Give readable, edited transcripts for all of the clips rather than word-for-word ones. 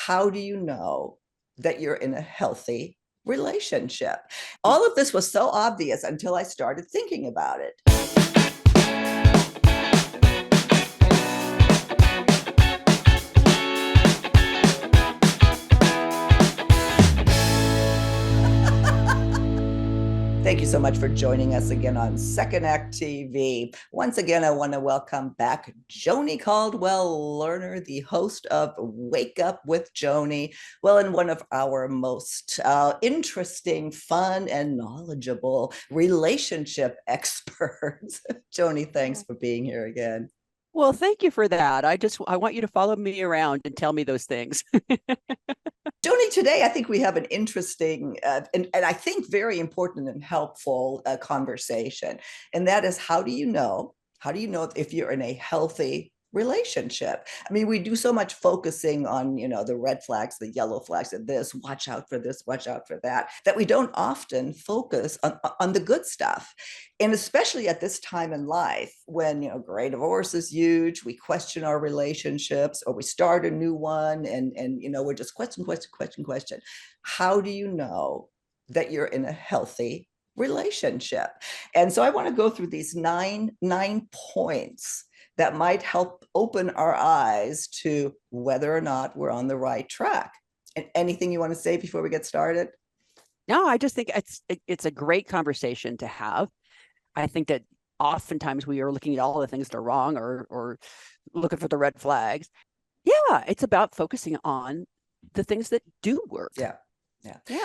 how do you know that you're in a healthy relationship? All of this was so obvious until I started thinking about it. Thank you so much for joining us again on Second Act TV. Once again, I want to welcome back Joni Caldwell, Lerner, the host of Wake Up with Joni. Well, and one of our most interesting, fun, and knowledgeable relationship experts. Joni, thanks for being here again. Well, thank you for that. I want you to follow me around and tell me those things. Joni, today I think we have an interesting and I think very important and helpful conversation. And that is, how do you know? How do you know if you're in a healthy relationship? I mean, we do so much focusing on, the red flags, the yellow flags, and this, watch out for this, watch out for that, that we don't often focus on the good stuff. And especially at this time in life when, gray divorce is huge, we question our relationships or we start a new one and we're just question. How do you know that you're in a healthy relationship? And so I want to go through these nine points that might help open our eyes to whether or not we're on the right track. And anything you want to say before we get started? No, I just think it's a great conversation to have. I think that oftentimes we are looking at all the things that are wrong or looking for the red flags. Yeah, it's about focusing on the things that do work. Yeah.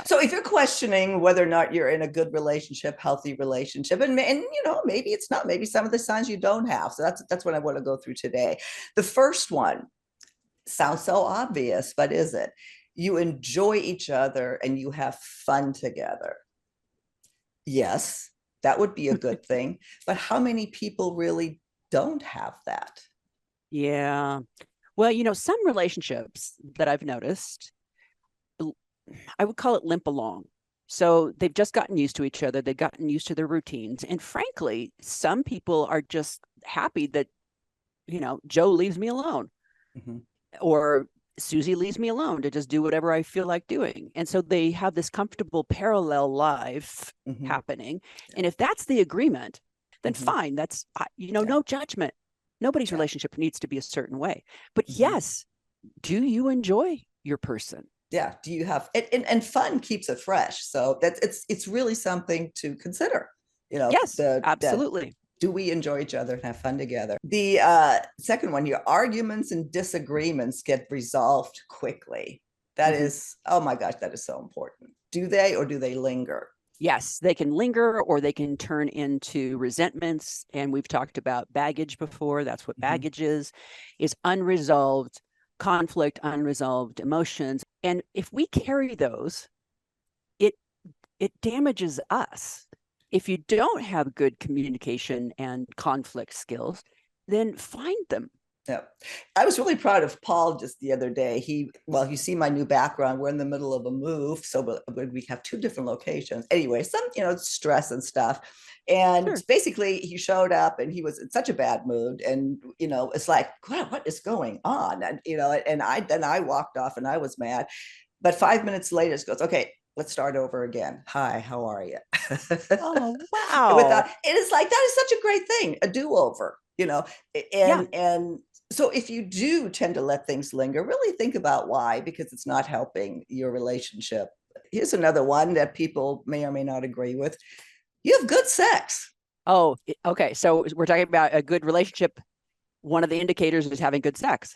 So if you're questioning whether or not you're in a good relationship, healthy relationship, and maybe it's not, maybe some of the signs you don't have. So that's what I want to go through today. The first one sounds so obvious, but is it? You enjoy each other and you have fun together. Yes, that would be a good thing. But how many people really don't have that? Yeah. Well, some relationships that I've noticed, I would call it limp along. So they've just gotten used to each other. They've gotten used to their routines. And frankly, some people are just happy that, Joe leaves me alone, Mm-hmm. or Susie leaves me alone to just do whatever I feel like doing. And so they have this comfortable parallel life happening. Yeah. And if that's the agreement, then Mm-hmm. fine. That's, no judgment. Nobody's relationship needs to be a certain way. But yes, do you enjoy your person? Yeah. Do you have and fun keeps it fresh. So it's really something to consider. Yes, absolutely. Do we enjoy each other and have fun together? The second one, your arguments and disagreements get resolved quickly. That is, oh my gosh, that is so important. Do they, or do they linger? Yes, they can linger or they can turn into resentments. And we've talked about baggage before. That's what baggage is unresolved conflict, unresolved emotions. And if we carry those, it damages us. If you don't have good communication and conflict skills, then find them. Yeah. I was really proud of Paul just the other day. You see my new background. We're in the middle of a move. So we have two different locations. Anyway, some, stress and stuff. And basically he showed up and he was in such a bad mood. And, it's like, wow, what is going on? And, and I walked off and I was mad. But 5 minutes later, it goes, okay, let's start over again. Hi, how are you? Oh, wow. It is like, that is such a great thing, a do-over, and so if you do tend to let things linger, really think about why, because it's not helping your relationship. Here's another one that people may or may not agree with. You have good sex. Oh, okay. So we're talking about a good relationship. One of the indicators is having good sex.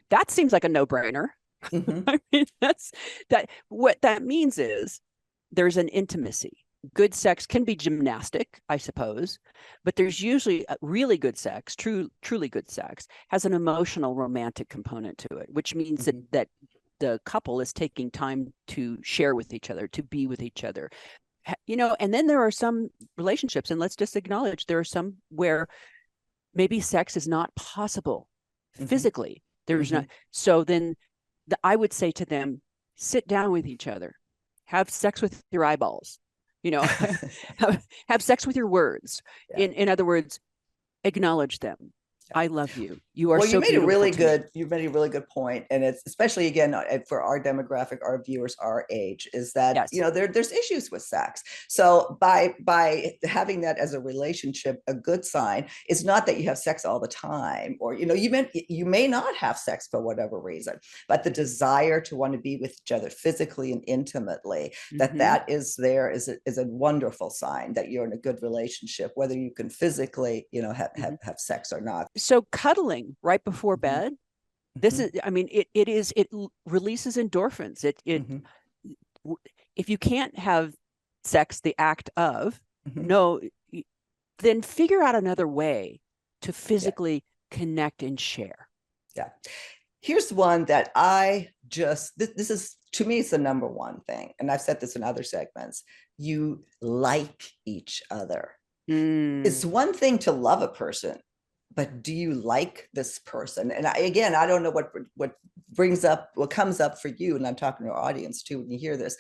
That seems like a no-brainer. I mean, what that means is there's an intimacy. Good sex can be gymnastic, I suppose, but there's usually really good sex, truly good sex, has an emotional, romantic component to it, which means that the couple is taking time to share with each other, to be with each other. And then there are some relationships, and let's just acknowledge there are some where maybe sex is not possible physically. There's not. So then I would say to them, sit down with each other, have sex with your eyeballs, have sex with your words. Yeah. In other words, acknowledge them. I love you. You are Well, so beautiful to me. you made a really good point, and it's especially again for our demographic, our viewers, our age, is that Yes. there's issues with sex. So by having that as a relationship, a good sign is not that you have sex all the time, or you may not have sex for whatever reason, but the desire to want to be with each other physically and intimately, that is there is a wonderful sign that you're in a good relationship, whether you can physically have sex or not. So cuddling right before bed, this is, I mean, it releases endorphins. If you can't have sex, the act of, no, then figure out another way to physically connect and share. Yeah. Here's one that this is, to me, it's the number one thing. And I've said this in other segments. You like each other. It's one thing to love a person, but do you like this person? And I don't know what comes up for you. And I'm talking to our audience too, when you hear this,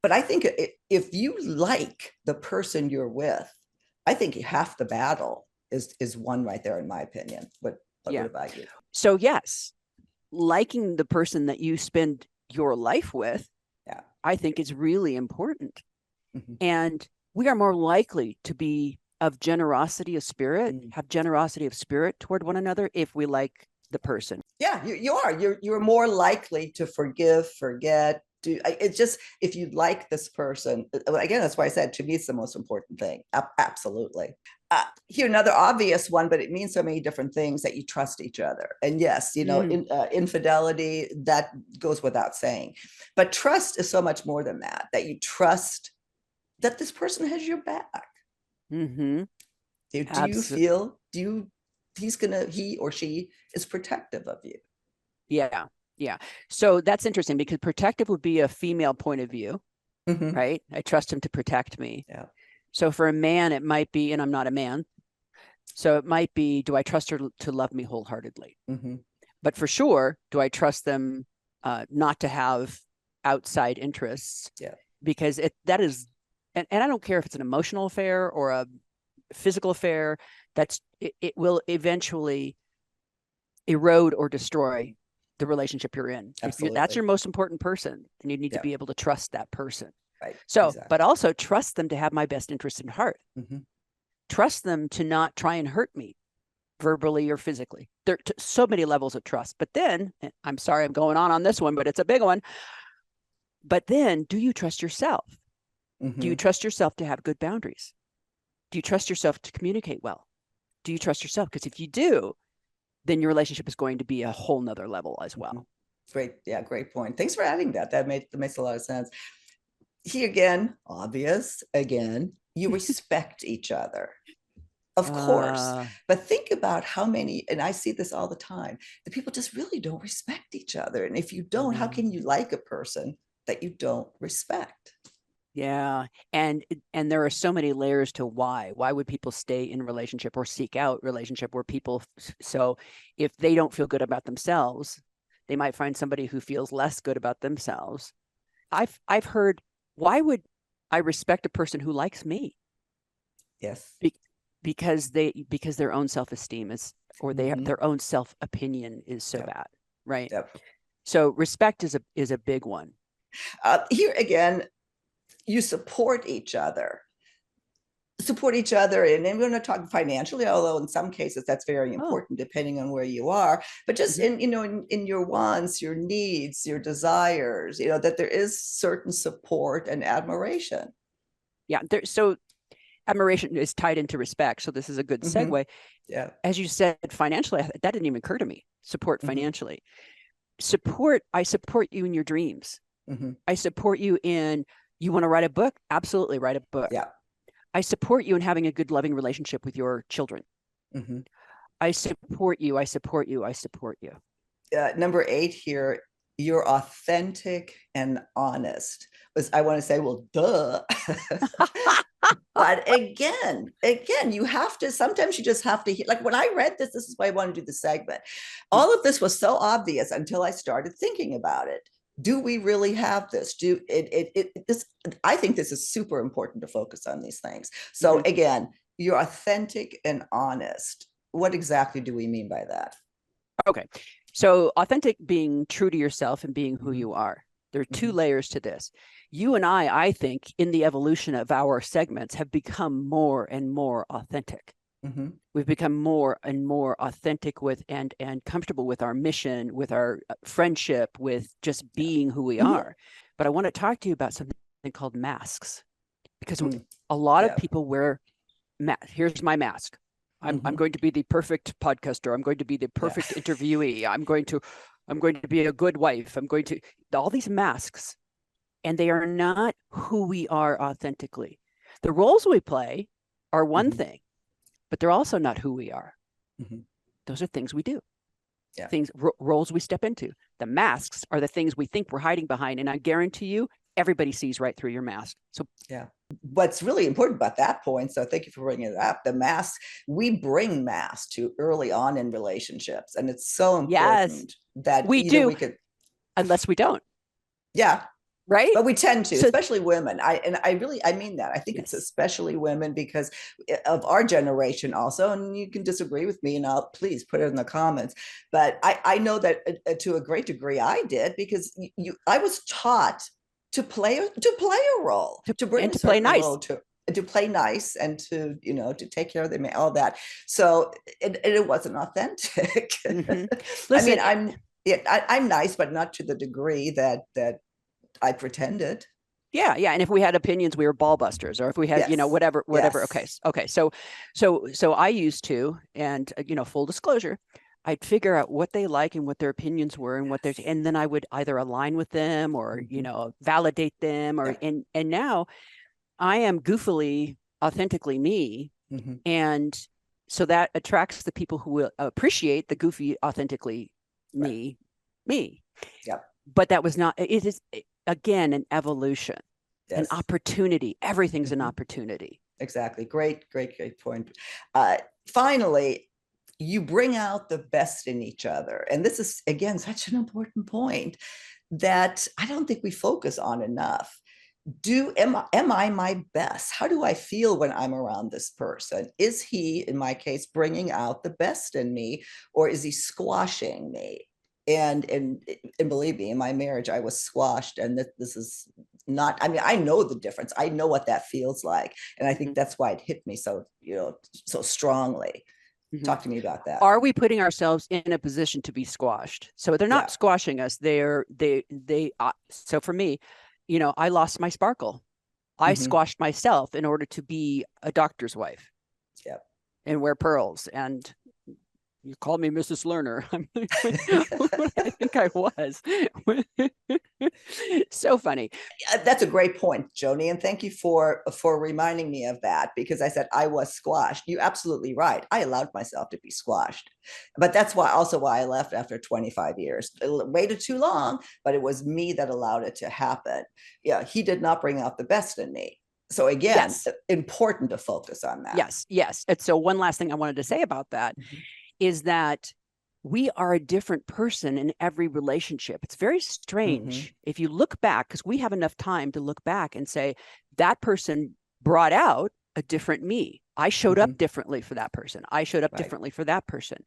but I think if you like the person you're with, I think half the battle is won right there, in my opinion. What about you? So yes, liking the person that you spend your life with, I think is really important. And we are more likely to be of generosity of spirit, have generosity of spirit toward one another if we like the person. Yeah, you are. You're more likely to forgive, forget. It's just, if you like this person, again, that's why I said, to me, it's the most important thing. Absolutely. Here, another obvious one, but it means so many different things, that you trust each other. And yes, infidelity, that goes without saying. But trust is so much more than that, that you trust that this person has your back. Do you feel, he or she is protective of you? Yeah. So that's interesting, because protective would be a female point of view, right? I trust him to protect me. Yeah. So for a man, it might be, and I'm not a man, so it might be, do I trust her to love me wholeheartedly? But for sure, do I trust them not to have outside interests? Yeah. Because that is, and I don't care if it's an emotional affair or a physical affair, it will eventually erode or destroy the relationship you're in. Absolutely. If that's your most important person, then you need to be able to trust that person. Right. So, exactly. But also trust them to have my best interest in heart. Trust them to not try and hurt me verbally or physically. There are so many levels of trust. But then, I'm sorry, I'm going on this one, but it's a big one. But then, do you trust yourself? Do you trust yourself to have good boundaries? Do you trust yourself to communicate well? Do you trust yourself? Because if you do, then your relationship is going to be a whole nother level as well. Great. Yeah, great point. Thanks for adding that. That makes a lot of sense. Here again, obvious, again, you respect each other. Of course. But think about how many, and I see this all the time, the people just really don't respect each other. And if you don't, how can you like a person that you don't respect? Yeah. And there are so many layers to why would people stay in a relationship or seek out relationship where people, so if they don't feel good about themselves, they might find somebody who feels less good about themselves. I've heard, why would I respect a person who likes me? Yes. Because their own self-esteem is, or their own self-opinion is so bad. Right. So respect is a big one. Here again, you support each other, and we're going to talk financially, although in some cases that's very important depending on where you are, but just in your wants, your needs, your desires, that there is certain support and admiration. Yeah. So admiration is tied into respect. So this is a good segue. Yeah. As you said, financially, that didn't even occur to me. Support financially. I support you in your dreams. I support you in, you want to write a book? Absolutely, write a book. Yeah. I support you in having a good, loving relationship with your children. I support you. Number 8 here, you're authentic and honest. I want to say, well, duh. But again, you have to, sometimes you just have to, like when I read this is why I want to do the segment. All of this was so obvious until I started thinking about it. Do we really have this? I think this is super important to focus on these things. So again, you're authentic and honest. what exactly do we mean by that? Okay. So authentic being true to yourself and being who Mm-hmm. you are. There are two Mm-hmm. layers to this. You and I think, in the evolution of our segments, have become more and more authentic. Mm-hmm. We've become more and more authentic with and comfortable with our mission, with our friendship, with just Yeah. being who we Mm-hmm. are. But I want to talk to you about something called masks, because Mm. a lot of Yeah. people wear here's my mask. I'm Mm-hmm. going to be the perfect podcaster. I'm going to be the Yeah. perfect interviewee. I'm going to be a good wife. I'm going to all these masks, and they are not who we are authentically. The roles we play are one Mm-hmm. thing, but they're also not who we are. Mm-hmm. Those are things we do, Yeah. roles we step into. The masks are the things we think we're hiding behind, and I guarantee you, everybody sees right through your mask. So Yeah. What's really important about that point, so thank you for bringing it up, the mask, we bring masks to early on in relationships. And it's so yes, important that we either do, we could, unless we don't, yeah, right? but we tend to, So especially women. I mean that. I think it's yes, especially women because of our generation also. And you can disagree with me, and I'll please put it in the comments. But I know that to a great degree I did, because I was taught to play a role, to bring and a to play certain nice. role, to play nice, and to to take care of them, all that. So it wasn't authentic. Mm-hmm. I mean, Listen, I'm nice, but not to the degree that I pretended. yeah, and if we had opinions, we were ball busters, or if we had, Yes. whatever. Okay, Yes. okay. So I used to, and full disclosure, I'd figure out what they like and what their opinions were, and Yes. and then I would either align with them or Mm-hmm. validate them, or Yeah. and now I am goofily, authentically me, Mm-hmm. and so that attracts the people who will appreciate the goofy, authentically Right. me. Yeah. But that was not. It is, again, an evolution, an Yes. opportunity. Everything's an Mm-hmm. opportunity. Exactly. Great point. Finally, you bring out the best in each other. And this is, again, such an important point that I don't think we focus on enough. Am I my best? How do I feel when I'm around this person? Is he, in my case, bringing out the best in me, or is he squashing me? And believe me, in my marriage, I was squashed, and this is not. I mean, I know the difference. I know what that feels like, and I think Mhm. that's why it hit me so so strongly. Mhm. Talk to me about that. Are we putting ourselves in a position to be squashed? So they're not Yeah. squashing us. So for me, I lost my sparkle. I Mm-hmm. squashed myself in order to be a doctor's wife Yeah. and wear pearls. And you called me Mrs. Lerner. I think I was. So funny. That's a great point, Joni, and thank you for reminding me of that, because I said I was squashed. You're absolutely right. I allowed myself to be squashed, but that's why I left after 25 years. It waited too long, but it was me that allowed it to happen. Yeah, he did not bring out the best in me. So again, Yes, important to focus on that. yes. And so one last thing I wanted to say about that Mm-hmm. is that we are a different person in every relationship. It's very Mm-hmm. strange if you look back, because we have enough time to look back and say that person brought out a different me. I showed Mm-hmm. up differently for that person. I showed up Right. differently for that person.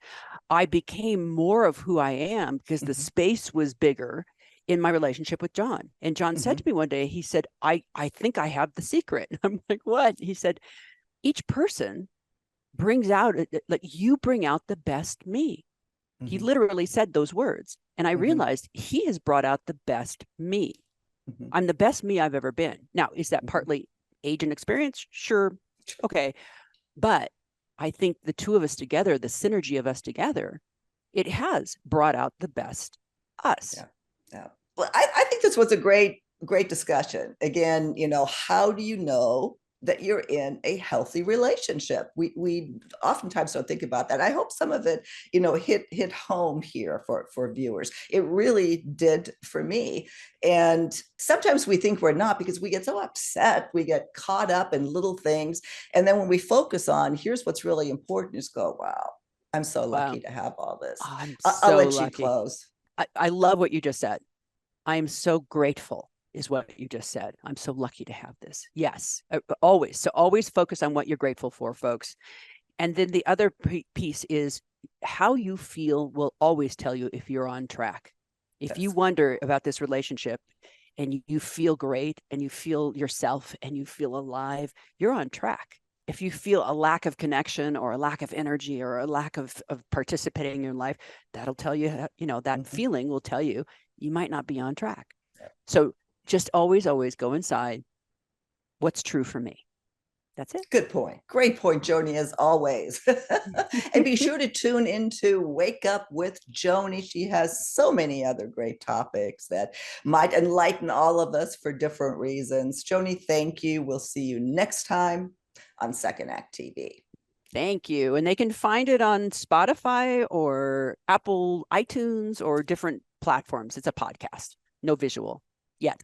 I became more of who I am because the Mm-hmm. space was bigger in my relationship with John. And John said Mm-hmm. to me one day, he said, I think I have the secret. I'm like, what? He said, each person brings out, like, you bring out the best me. He Mm-hmm. literally said those words. And I Mm-hmm. realized he has brought out the best me. Mm-hmm. I'm the best me I've ever been. Now, is that Mm-hmm. partly age and experience? Sure. Okay. But I think the two of us together, the synergy of us together, it has brought out the best us. Yeah. Yeah. Well, I think this was a great discussion. Again, how do you know that you're in a healthy relationship? We oftentimes don't think about that. I hope some of it, hit home here for viewers. It really did for me. And sometimes we think we're not, because we get so upset, we get caught up in little things. And then when we focus on here's what's really important, just go, wow, I'm so Wow. lucky to have all this. I'm I'll so let you lucky. close. I love what you just said. I am so grateful, is what you just said. I'm so lucky to have this. Yes, always. So always focus on what you're grateful for, folks. And then the other piece is how you feel will always tell you if you're on track. If you wonder about this relationship and you feel great and you feel yourself and you feel alive, you're on track. If you feel a lack of connection or a lack of energy or a lack of participating in your life, that'll tell you, that feeling will tell you you might not be on track. So just always, always go inside. What's true for me? That's it. Good point. Great point, Joni, as always. And be sure to tune into Wake Up with Joni. She has so many other great topics that might enlighten all of us for different reasons. Joni, thank you. We'll see you next time on Second Act TV. Thank you. And they can find it on Spotify or Apple iTunes or different platforms. It's a podcast, no visual yet.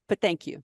But thank you.